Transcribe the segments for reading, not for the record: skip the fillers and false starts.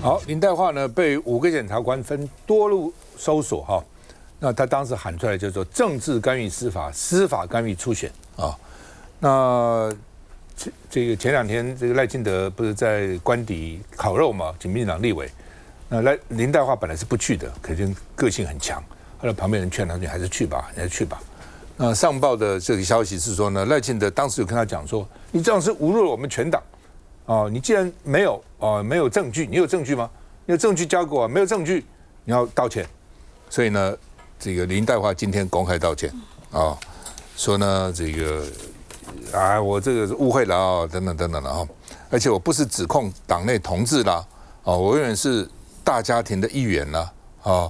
好，林岱樺呢被5个检察官分多路搜索哈，那他当时喊出来叫做政治干预司法，司法干预初选啊。那这个前2天这个赖清德不是在官邸烤肉嘛，请民进党立委，那林岱樺本来是不去的，可是个性很强，后来旁边人劝他，你还是去吧，你还是去吧。那上报的这个消息是说呢，赖清德当时有跟他讲说，你这样是侮辱了我们全党。哦，你既然没有证据，你有证据吗？你有证据交给我，没有证据，你要道歉。所以呢，这个林岱樺今天公开道歉啊，说呢这个我这个误会了啊，等等等等的啊，而且我不是指控党内同志啦，哦，我永远是大家庭的一员啦，啊，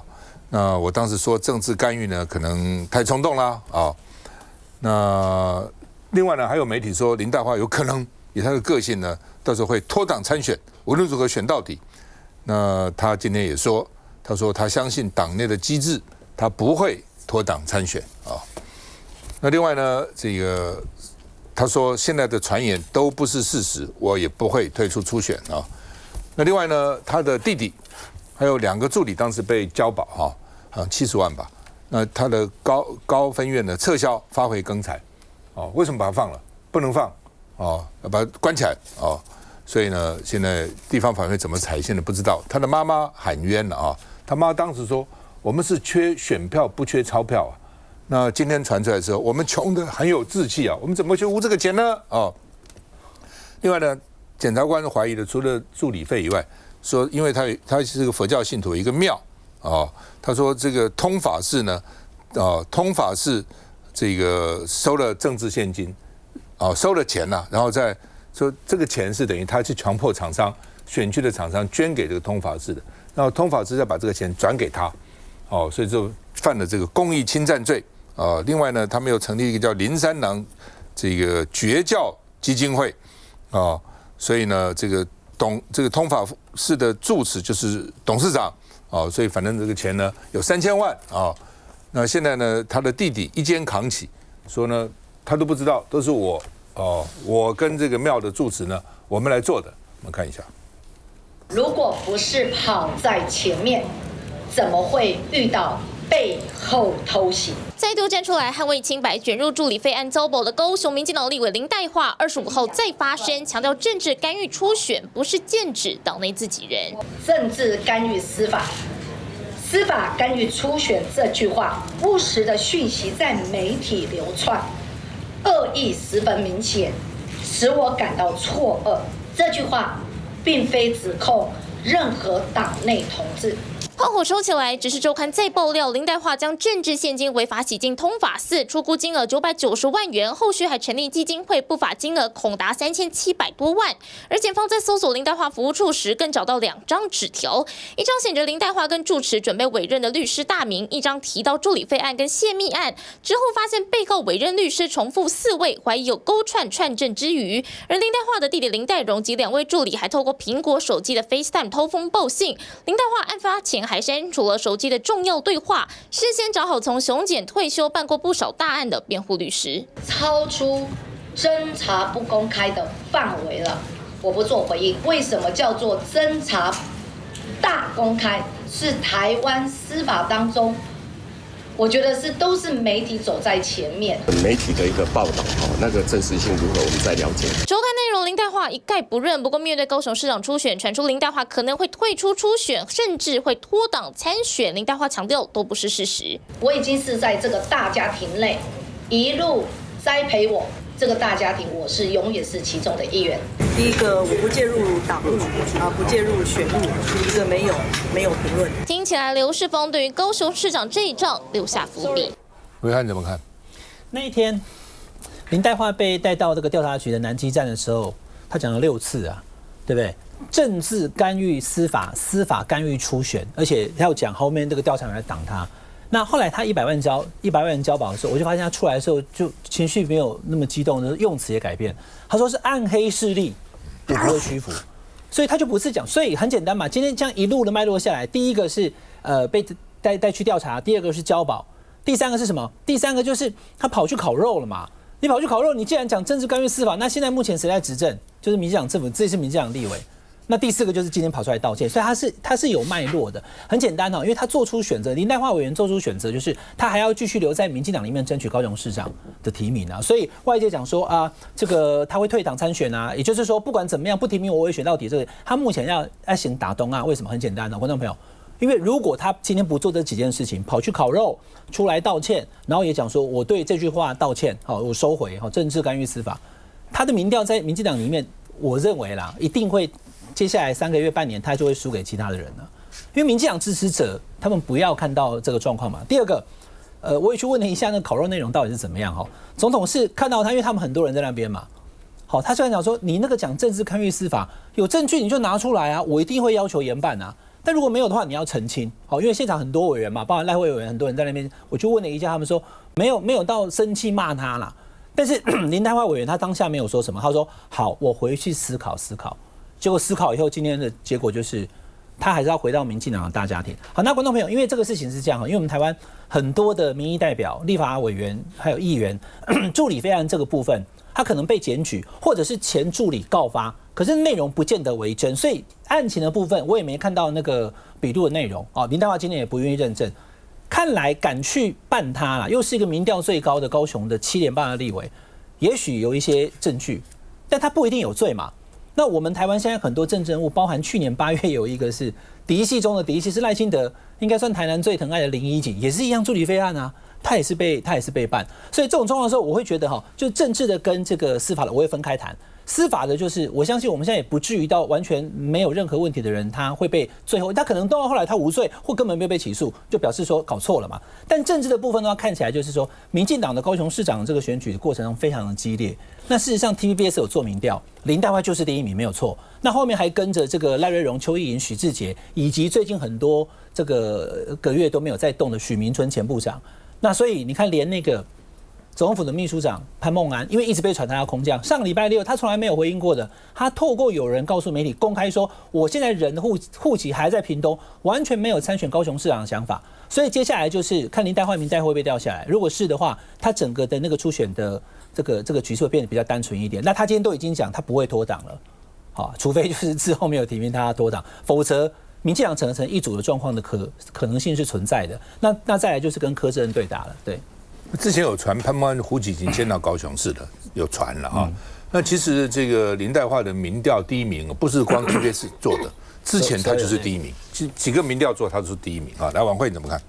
那我当时说政治干预呢，可能太冲动啦，啊，那另外呢，还有媒体说林岱樺有可能以他的个性呢。到时候会脱党参选，无论如何选到底。那他今天也说，他说他相信党内的机制，他不会脱党参选啊。那另外呢，这个他说现在的传言都不是事实，我也不会退出初选啊。那另外呢，他的弟弟还有2个助理当时被交保哈，好像70万吧。那他的高分院呢撤销发回更裁，哦，为什么把他放了？不能放哦，要把他关起来哦。所以呢，现在地方法院会怎么裁，现在不知道。他的妈妈喊冤了啊！他妈当时说：“我们是缺选票，不缺钞票啊。”那今天传出来之后，我们穷得很有志气啊，我们怎么去污这个钱呢？哦。另外呢，检察官怀疑的除了助理费以外，说因为他是个佛教信徒，一个庙哦，他说这个通法寺呢，通法寺这个收了政治现金，哦，收了钱了，然后再。说这个钱是等于他去强迫厂商选区的厂商捐给这个通法寺的，然后通法寺再把这个钱转给他，哦，所以就犯了这个公益侵占罪啊。另外呢，他们又成立一个叫林三郎这个绝教基金会啊，所以呢，这个通法寺的住持就是董事长啊，所以反正这个钱呢有3000万啊。那现在呢，他的弟弟一肩扛起，说呢他都不知道，都是我跟这个庙的住持呢，我们来做的。我们看一下，如果不是跑在前面，怎么会遇到背后偷袭？再度站出来捍卫清白，卷入助理费案遭保的高雄民进党立委林岱樺，25号再发声，强调政治干预初选不是剑指党内自己人，政治干预司法。司法干预初选这句话，不实的讯息在媒体流窜。恶意10分明显，使我感到错愕。这句话并非指控任何党内同志。炮火收起来，只是周刊再爆料，林岱樺将政治现金违法洗进通法寺，出估金额990万元，后续还成立基金会，不法金额恐达3700多万。而检方在搜索林岱樺服务处时，更找到2张纸条，一张写着林岱樺跟住持准备委任的律师大名，一张提到助理费案跟泄密案。之后发现被告委任律师重复4位，怀疑有勾串串证之余。而林岱樺的弟弟林岱荣及2位助理还透过苹果手机的 FaceTime 偷风报信。林岱樺案发前还删除了手机的重要对话，事先找好从雄检退休办过不少大案的辩护律师，超出侦查不公开的范围了，我不做回应。为什么叫做侦查大公开？是台湾司法当中，我觉得都是媒体走在前面，媒体的一个报道，那个真实性如何，我们再了解。周刊内容林岱樺一概不认。不过面对高雄市长初选，传出林岱樺可能会退出初选，甚至会脱党参选，林岱樺强调都不是事实。我已经是在这个大家庭内一路栽培我。这个大家庭，我是永远是其中的一员。第一个，我不介入党务不介入选务，这个没有评论。听起来刘世峰对于高雄市长这一仗留下伏笔。维汉怎么看？那一天，林岱樺被带到这个调查局的南基站的时候，他讲了6次啊，对不对？政治干预司法，司法干预初选，而且他要讲后面这个调查员来挡他。那后来他100万人交保的时候，我就发现他出来的时候就情绪没有那么激动，用词也改变。他说是暗黑势力也不会屈服，所以他就不是讲。所以很简单嘛，今天这样一路的脉络下来，第一个是被带去调查，第2个是交保，第3个是什么？第3个就是他跑去烤肉了嘛。你跑去烤肉，你既然讲政治干预司法，那现在目前谁在执政？就是民进党政府，这是民进党立委。那第4个就是今天跑出来道歉，所以他是有脉络的，很简单哦，因为他做出选择，林岱樺委员做出选择，就是他还要继续留在民进党里面争取高雄市长的提名啊，所以外界讲说啊，这个他会退党参选啊，也就是说不管怎么样不提名我会选到底，这个他目前要行打东啊，为什么？很简单的，观众朋友，因为如果他今天不做这几件事情，跑去烤肉出来道歉，然后也讲说我对这句话道歉，好，我收回，好，政治干预司法，他的民调在民进党里面，我认为啦，一定会。接下来3个月、半年，他就会输给其他的人了，因为民进党支持者他们不要看到这个状况嘛。第2个，我也去问了一下那个烤肉内容到底是怎么样哈。总统是看到他，因为他们很多人在那边嘛，好，他虽然讲说你那个讲政治干预司法有证据你就拿出来啊，我一定会要求严办啊。但如果没有的话，你要澄清，好，因为现场很多委员嘛，包含赖慧委员很多人在那边，我去问了一下，他们说没有到生气骂他啦，但是林岱樺委员他当下没有说什么，他说好，我回去思考。结果思考以后，今天的结果就是他还是要回到民进党的大家庭。好，那观众朋友，因为这个事情是这样，因为我们台湾很多的民意代表、立法委员还有议员助理非案这个部分，他可能被检举，或者是前助理告发，可是内容不见得为真，所以案情的部分我也没看到那个笔录的内容啊。林岱樺今天也不愿意认证，看来敢去办他啦，又是一个民调最高的高雄的7连霸的立委，也许有一些证据，但他不一定有罪嘛。那我们台湾现在很多政治人物，包含去年8月有一个是嫡系中的嫡系，是赖清德，应该算台南最疼爱的林怡景，也是一样助理非案啊，他也是被办。所以这种状况的时候，我会觉得就政治的跟这个司法的我会分开谈。司法的就是我相信我们现在也不至于到完全没有任何问题的人，他会被最后他可能到后来他无罪或根本没有被起诉，就表示说搞错了嘛。但政治的部分的话，看起来就是说，民进党的高雄市长的这个选举的过程中非常的激烈。那事实上 TVBS 有做民调，林岱樺就是第1名没有错。那后面还跟着这个赖瑞荣、邱意莹、许智杰，以及最近很多这个月都没有在动的许明春前部长。那所以你看，连那个总统府的秘书长潘孟安，因为一直被传他要空降，上个礼拜6他从来没有回应过的，他透过有人告诉媒体公开说，我现在人的户籍还在屏东，完全没有参选高雄市长的想法。所以接下来就是看林岱樺民调会不会掉下来，如果是的话，他整个的那个初选的这个局势会变得比较单纯一点。那他今天都已经讲他不会脱党了，好，除非就是之后没有提名他脱党，否则民进党成一组的状况的可能性是存在的。那再来就是跟柯志恩对打了，对。之前有传潘孟安户籍已经迁到高雄市的，有传了哈。那其实这个林岱樺的民调第1名，不是光 TVBS 做的，之前他就是第1名，几个民调做他都是第1名啊。来，婉慧你怎么看？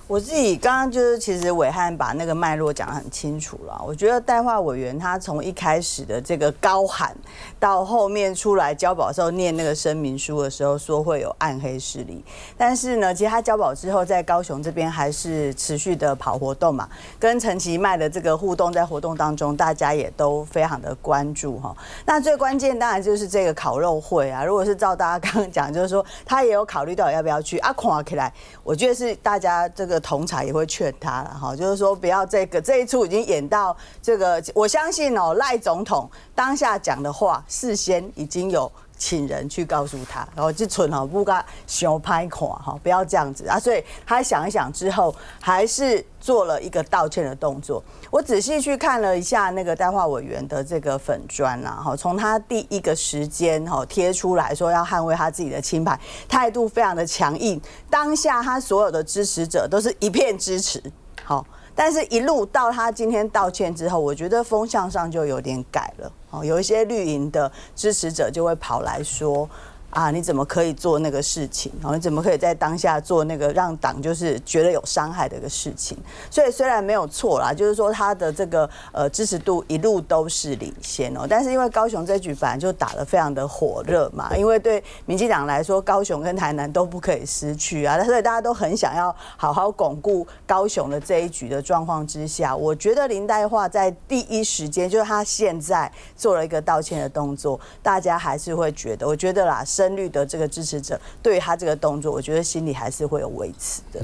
我自己刚刚就是其实暐瀚把那个脉络讲得很清楚了。我觉得岱樺委员他从一开始的这个高喊，到后面出来交保的时候念那个声明书的时候说会有暗黑势力，但是呢，其实他交保之后在高雄这边还是持续的跑活动嘛，跟陈其迈的这个互动，在活动当中大家也都非常的关注哈。那最关键当然就是这个烤肉会啊，如果是照大家刚刚讲，就是说他也有考虑到要不要去啊，看起来我觉得是大家这个同侪也会劝他了哈，就是说不要这一出已经演到这个，我相信赖总统当下讲的话，事先已经有请人去告诉他，然后这蠢不该想拍看哈，不要这样子啊。所以他想一想之后，还是做了一个道歉的动作。我仔细去看了一下那个岱樺委员的这个粉专啦，哈，从他第一个时间哈贴出来说要捍卫他自己的清白，态度非常的强硬。当下他所有的支持者都是一片支持，好。但是，一路到他今天道歉之后，我觉得风向上就有点改了。有一些绿营的支持者就会跑来说：“啊，你怎么可以做那个事情？你怎么可以在当下做那个让党就是觉得有伤害的一个事情？”所以虽然没有错啦，就是说他的这个支持度一路都是领先但是因为高雄这局本来就打得非常的火热嘛，因为对民进党来说，高雄跟台南都不可以失去啊，所以大家都很想要好好巩固高雄的这一局的状况之下，我觉得林岱樺在第一时间，就是他现在做了一个道歉的动作，大家还是会觉得，我觉得啦，深绿的这个支持者对于他这个动作，我觉得心里还是会有微词的。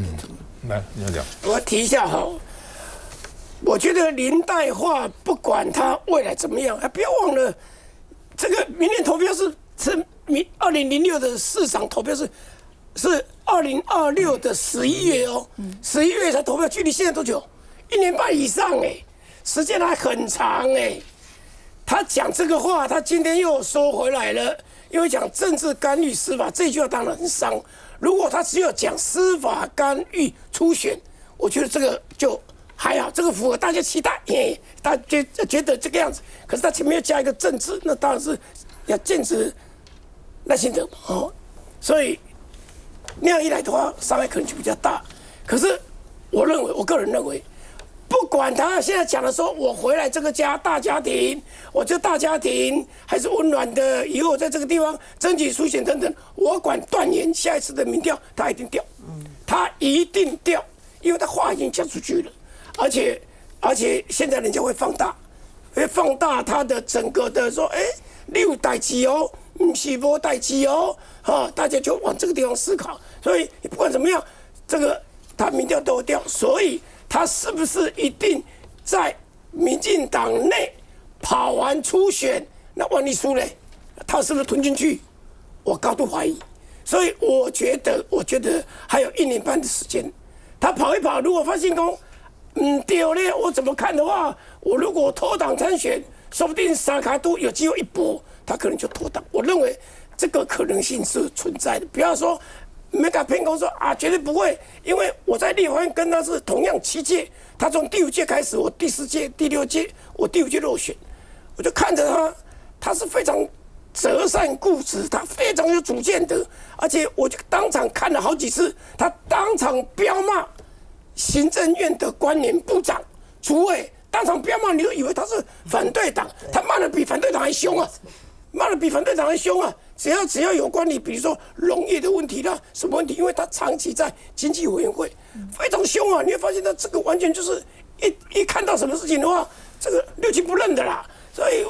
来，你要讲，我提一下哈，我觉得林岱樺不管他未来怎么样，不要忘了，这个明年投票是2006的市长投票是2026的11月11月才投票，距离现在多久？1年半以上时间还很长他讲这个话，他今天又收回来了。因为讲政治干预司法这句话当然很伤。如果他只有讲司法干预初选，我觉得这个就还好，这个符合大家期待，大家觉得这个样子。可是他前面要加一个政治，那当然是要禁止赖清德哦，所以那样一来的话，伤害可能就比较大。可是我个人认为，不管他现在讲的说，我回来这个家大家庭，我这大家庭还是温暖的，以后在这个地方争取初选等等，我敢断言，下一次的民调他一定掉，他一定掉，因为他话已经讲出去了，而且现在人家会放大他的整个的说，你有代志哦，不是没代志哦，大家就往这个地方思考。所以不管怎么样，这个他民调都掉，所以他是不是一定在民进党内跑完初选？那万一输嘞，他是不是吞进去？我高度怀疑。所以我觉得还有1年半的时间，他跑一跑，如果发现说对嘞，我怎么看的话，我如果脱党参选，说不定沙卡都有机会一搏，他可能就脱党。我认为这个可能性是存在的。不要说没敢偏空说啊，绝对不会，因为我在立法院跟他是同样7届，他从第5届开始，我第4届、第6届，我第5届落选，我就看着他是非常择善固执，他非常有主见的，而且我就当场看了好几次，他当场彪骂行政院的官员部长、主委，当场彪骂，你都以为他是反对党，他骂的比反对党还凶啊！骂的比反对党还凶啊！只要有关你，比如说农业的问题啦，什么问题？因为他长期在经济委员会，非常凶啊！你会发现他这个完全就是一看到什么事情的话，这个六亲不认的啦。所以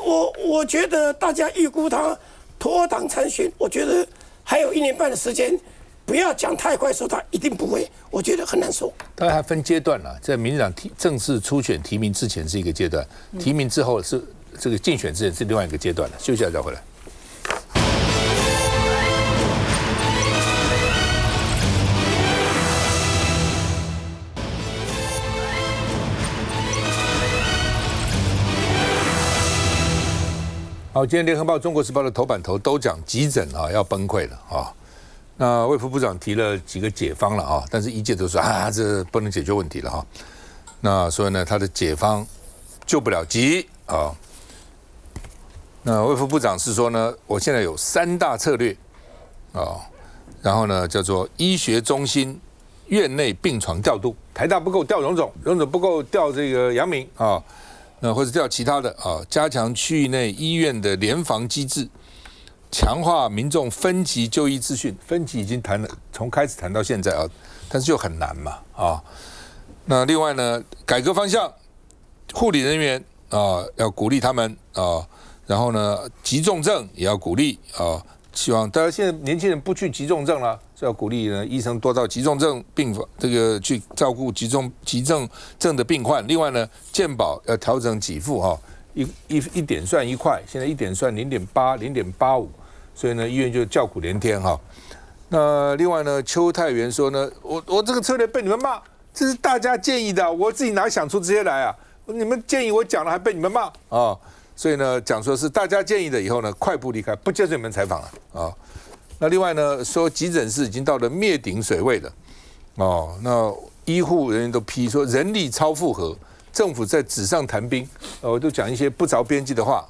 我觉得大家预估他脱党参选，我觉得还有1年半的时间，不要讲太快，说他一定不会，我觉得很难说。当然还分阶段啦，在民进党正式初选提名之前是一个阶段，提名之后是这个竞选之前是另外一个阶段了。休息一下再回来。好，今天《联合报》《中国时报》的头版头都讲急诊要崩溃了啊。那卫福部长提了几个解方了啊，但是医界都说这不能解决问题了哈。那所以呢，他的解方救不了急啊。那卫福部长是说呢，我现在有3大策略啊，然后呢叫做医学中心院内病床调度，台大不够调荣总不够调这个阳明啊。那或者调其他的加强区域内医院的联防机制，强化民众分级就医资讯。分级已经谈了，从开始谈到现在但是就很难嘛那另外呢，改革方向，护理人员要鼓励他们然后呢，急重症也要鼓励希望大家现在年轻人不去急重症了，是要鼓励呢医生多到急重症病房这个去照顾急重症的病患。另外呢，健保要调整给付一点算1块，现在1点算0.8、0.85，所以呢医院就叫苦连天那另外呢，邱泰源说呢，我这个策略被你们骂，这是大家建议的，我自己哪想出这些来啊？你们建议我讲了，还被你们骂所以呢，讲说是大家建议的，以后呢，快步离开，不接受你们采访了那另外呢，说急诊室已经到了灭顶水位了那医护人员都批说人力超负荷，政府在纸上谈兵我都讲一些不着边际的话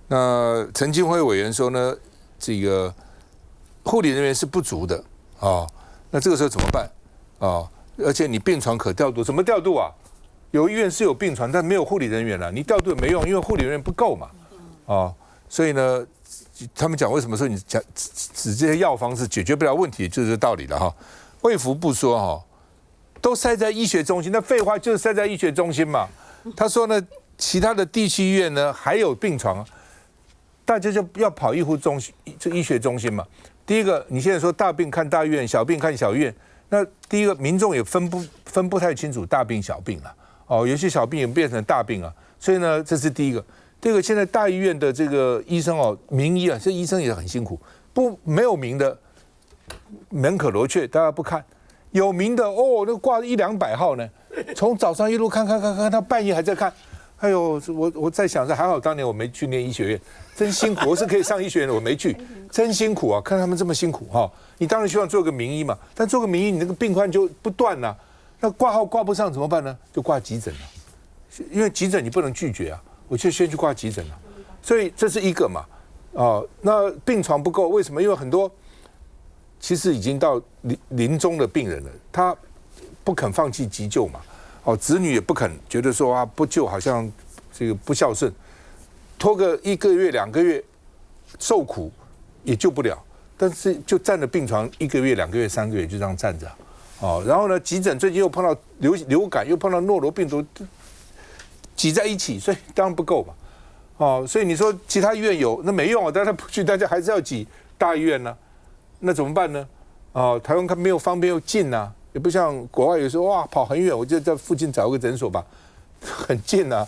那陈金辉委员说呢，这个护理人员是不足的那这个时候怎么办而且你病床可调度，怎么调度啊？有医院是有病床，但没有护理人员了，你调度也没用，因为护理人员不够嘛所以呢，他们讲为什么说你讲指这些药方是解决不了问题，就是这道理了卫福部说都塞在医学中心，那废话就是塞在医学中心嘛。他说呢，其他的地区医院呢还有病床，大家就要跑医学中心嘛。第一个，你现在说大病看大医院，小病看小医院，那第一个民众也分不太清楚大病小病了有些小病也变成大病所以呢，这是第一个。第二个，现在大医院的这个医生名医这医生也很辛苦，没有名的门可罗雀，大家不看；有名的那挂100-200号呢，从早上一路看到半夜还在看，哎呦，我在想说，还好当年我没去念医学院，真辛苦。我是可以上医学院的，我没去，真辛苦啊！看他们这么辛苦哈，你当然希望做个名医嘛，但做个名医，你那个病患就不断呐，那挂号挂不上怎么办呢？就挂急诊了，因为急诊你不能拒绝啊，我就先去挂急诊了。所以这是一个嘛，那病床不够，为什么？因为很多其实已经到临终的病人了，他不肯放弃急救嘛。子女也不肯，觉得说啊不救好像这个不孝顺，拖个1个月2个月受苦也救不了，但是就占了病床1个月2个月3个月就这样站着，然后呢急诊最近又碰到流感，又碰到诺罗病毒挤在一起，所以当然不够嘛，所以你说其他医院有那没用啊，大家不去，大家还是要挤大医院呢，那怎么办呢？台湾它没有方便又近啊。也不像国外有时候哇跑很远，我就在附近找个诊所吧，很近啊，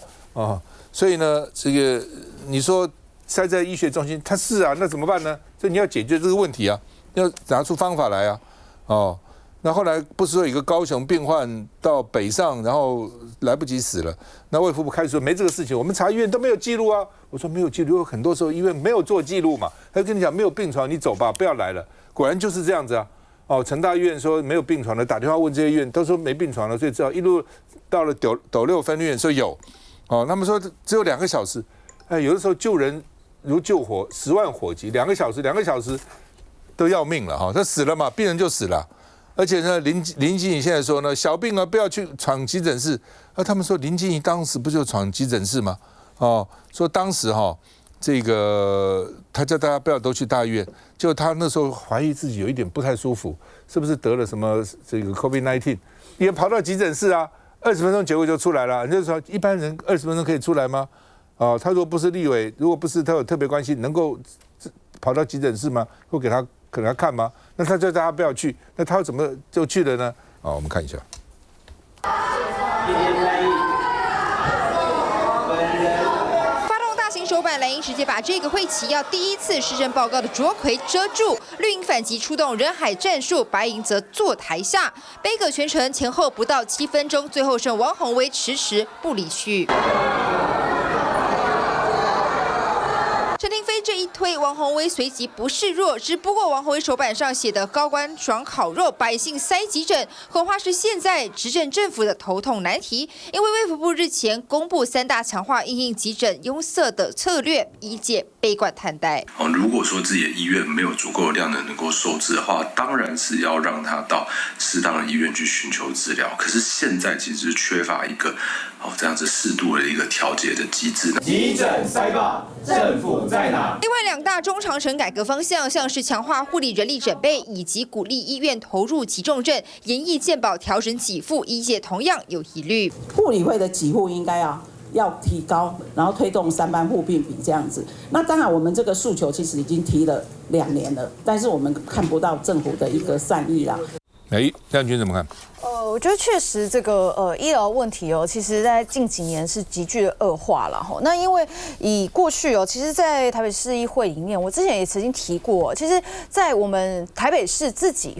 所以呢，这个你说塞在医学中心，它是啊，那怎么办呢？所以你要解决这个问题啊，要拿出方法来啊，那后来不是说有一个高雄病患到北上，然后来不及死了，那卫福部开始说没这个事情，我们查医院都没有记录啊，我说没有记录，很多时候医院没有做记录嘛，他就跟你讲没有病床，你走吧，不要来了，果然就是这样子啊。成大医院说没有病床的，打电话问这些医院，都说没病床了，所以只好一路到了斗六分院说有，他们说只有2个小时，有的时候救人如救火，10万火急，2个小时都要命了他死了嘛，病人就死了，而且呢，林经理现在说呢，小病啊不要去闯急诊室，他们说林经理当时不就闯急诊室吗？说当时这个他叫大家不要都去大医院，就他那时候怀疑自己有一点不太舒服，是不是得了什么这个 COVID-19， 也跑到急诊室啊，20分钟结果就出来了。你就说一般人20分钟可以出来吗？他如果不是立委，如果不是他有特别关系，能够跑到急诊室吗？会给他看吗？那他叫大家不要去，那他怎么就去了呢？我们看一下。手板蓝营直接把这个会期要第一次施政报告的卓魁遮住，绿营反击出动人海战术，白营则坐台下，杯葛全程前后不到7分钟，最后剩王宏威迟不离去。陈亭妃这一推，王宏威随即不示弱，只不过王宏威手板上写的高官爽烤肉，百姓塞急诊，恐怕是现在执政政府的头痛难题。因为卫福部日前公布3大强化因应急诊拥塞的策略，以解悲观看待。如果说自己的医院没有足够的量能够收治的话，当然是要让他到适当的医院去寻求治疗。可是现在其实缺乏一个这样子适度的一个调节的机制。急诊塞爆，政府在哪？另外2大中长程改革方向，像是强化护理人力准备，以及鼓励医院投入急重症，研议健保调整给付，医界同样有疑虑。护理会的给付应该要提高，然后推动3班护病比这样子。那当然，我们这个诉求其实已经提了2年了，但是我们看不到政府的一个善意啦。亮君怎么看？我觉得确实这个医疗问题其实在近几年是急剧的恶化了那因为以过去其实，在台北市议会里面，我之前也曾经提过，其实，在我们台北市自己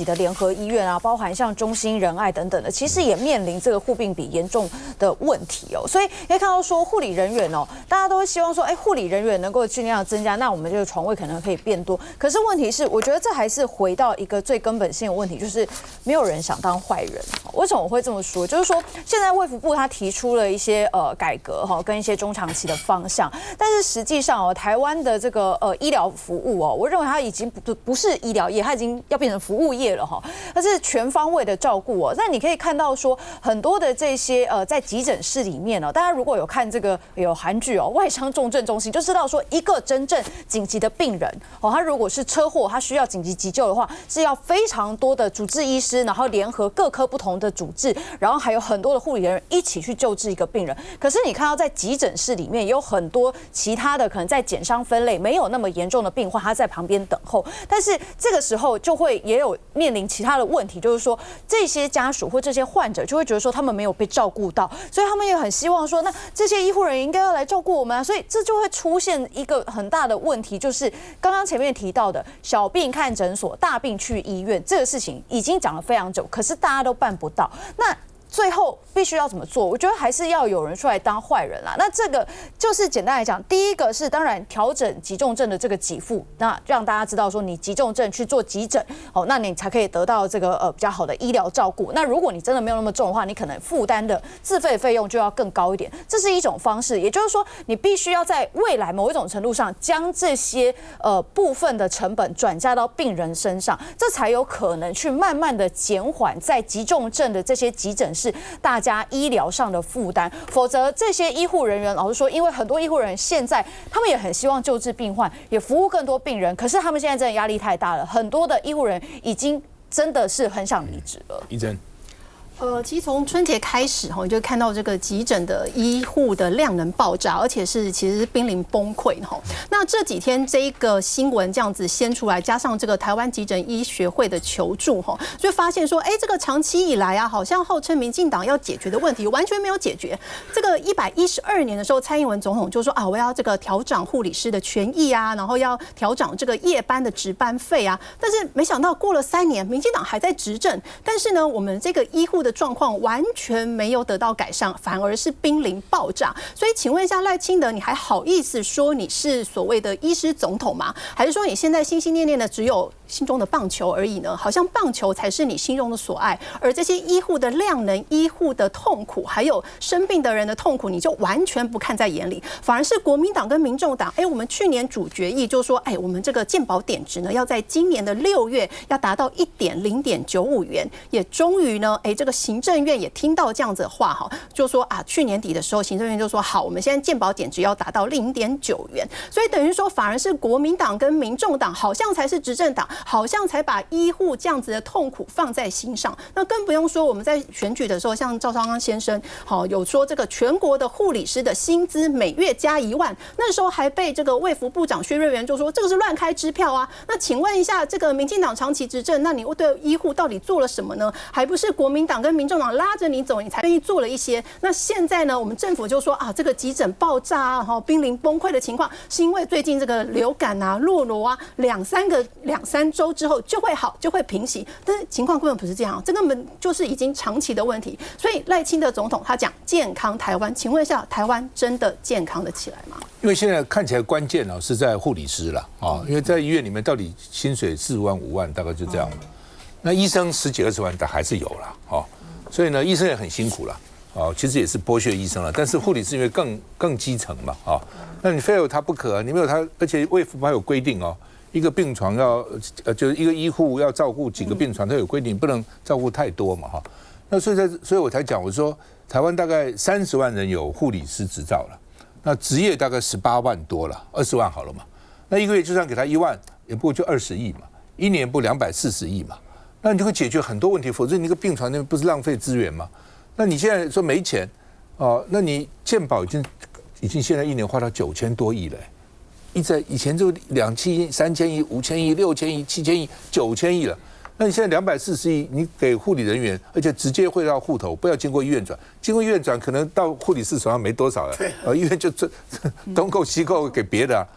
的联合医院啊，包含像中心、仁爱等等的，其实也面临这个护病比严重的问题所以可以看到说，护理人员大家都会希望说，护理人员能够尽量增加，那我们这个床位可能可以变多。可是问题是，我觉得这还是回到一个最根本性的问题，就是没有人想当坏人。为什么我会这么说？就是说，现在卫福部他提出了一些改革跟一些中长期的方向，但是实际上台湾的这个医疗服务我认为它已经不是医疗业，它已经要变成服务业了它是全方位的照顾那你可以看到说，很多的这些在急诊室里面大家如果有看这个有韩剧外伤重症中心，就知道说一个真正紧急的病人他如果是车祸，他需要紧急急救的话，是要非常多的主治医师，然后联合各科不同的主治，然后还有很多的护理人员一起去救治一个病人。可是你看到在急诊室里面也有很多其他的可能在减伤分类没有那么严重的病患，他在旁边等候。但是这个时候就会也有面临其他的问题，就是说这些家属或这些患者就会觉得说他们没有被照顾到，所以他们也很希望说，那这些医护人员应该要来照顾我们所以这就会出现一个很大的问题，就是刚刚前面提到的小病看诊所，大病去医院这个事情已经讲了非常久，可是大家都办不到。那最后必须要怎么做？我觉得还是要有人出来当坏人啦。那这个就是简单来讲，第一个是当然调整急重症的这个给付，那让大家知道说你急重症去做急诊，那你才可以得到这个比较好的医疗照顾。那如果你真的没有那么重的话，你可能负担的自费费用就要更高一点，这是一种方式。也就是说，你必须要在未来某一种程度上将这些部分的成本转嫁到病人身上，这才有可能去慢慢的减缓在急重症的这些急诊室大家医疗上的负担。否则这些医护人员，老实说，因为很多医护人员现在他们也很希望救治病患，也服务更多病人，可是他们现在真的压力太大了，很多的医护人员已经真的是很想离职了。一真。其实从春节开始你就看到这个急诊的医护的量能爆炸，而且其实是濒临崩溃那这几天这个新闻这样子先出来，加上这个台湾急诊医学会的求助就发现说，这个长期以来啊，好像号称民进党要解决的问题完全没有解决。这个112年的时候，蔡英文总统就说啊，我要这个调涨护理师的权益啊，然后要调涨这个夜班的值班费啊。但是没想到过了3年，民进党还在执政，但是呢，我们这个医护的状况完全没有得到改善，反而是濒临爆炸。所以请问一下赖清德，你还好意思说你是所谓的医师总统吗？还是说你现在心心念念的只有心中的棒球而已呢？好像棒球才是你心中的所爱，而这些医护的量能、医护的痛苦，还有生病的人的痛苦，你就完全不看在眼里，反而是国民党跟民众党。我们去年主决议就说，我们这个健保点值呢，要在今年的6月要达到0.95元，也终于呢，这个行政院也听到这样子的话就说啊，去年底的时候，行政院就说好，我们现在健保点值要达到0.9元，所以等于说反而是国民党跟民众党好像才是执政党，好像才把医护这样子的痛苦放在心上。那更不用说我们在选举的时候，像赵少康先生有说这个全国的护理师的薪资每月加1万，那时候还被这个卫福部长薛瑞元就说这个是乱开支票啊。那请问一下，这个民进党长期执政，那你对医护到底做了什么呢？还不是国民党跟民众党拉着你走，你才愿意做了一些。那现在呢，我们政府就说啊，这个急诊爆炸啊，濒临崩溃的情况，是因为最近这个流感啊、诺罗啊，两三周之后就会好，就会平息。但是情况根本不是这样，这根本就是已经长期的问题。所以赖清德总统他讲健康台湾，请问一下，台湾真的健康的起来吗？因为现在看起来关键是在护理师了因为在医院里面到底薪水4万5万，大概就这样。那医生10几20万，但还是有了所以呢，医生也很辛苦了其实也是剥削医生了。但是护理师因为更基层嘛那你非有他不可你没有他，而且卫福部还有规定一个病床要就是一个医护要照顾几个病床，他有规定不能照顾太多嘛那所以我才讲，我说台湾大概30万人有护理师执照了，那职业大概18万多了，20万好了嘛。那一个月就算给他1万，也不过就20亿嘛，一年不240亿嘛。那你就会解决很多问题，否则你一个病床那不是浪费资源吗？那你现在说没钱那你健保已经现在一年花到9000多亿了以前就2000亿、3000亿、5000亿、6000亿、7000亿、9000亿了。那你现在240亿，你给护理人员，而且直接汇到户头，不要经过医院转，经过医院转可能到护理师手上没多少了，医院就东购西购给别的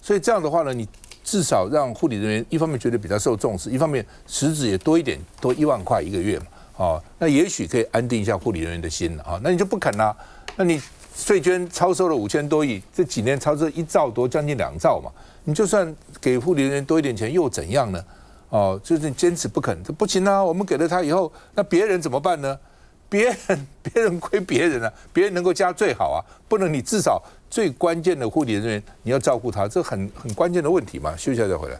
所以这样的话呢，你至少让护理人员一方面觉得比较受重视，一方面实质也多一点，多1万块一个月嘛那也许可以安定一下护理人员的心那你就不肯啦，那你税捐超收了5000多亿，这几年超收1兆多，将近2兆嘛，你就算给护理人员多一点钱又怎样呢？就是你坚持不肯，不行啊！我们给了他以后，那别人怎么办呢？别人归别人别人能够加最好不能你至少最关键的护理人员你要照顾他，这很关键的问题嘛。休息一下再回来。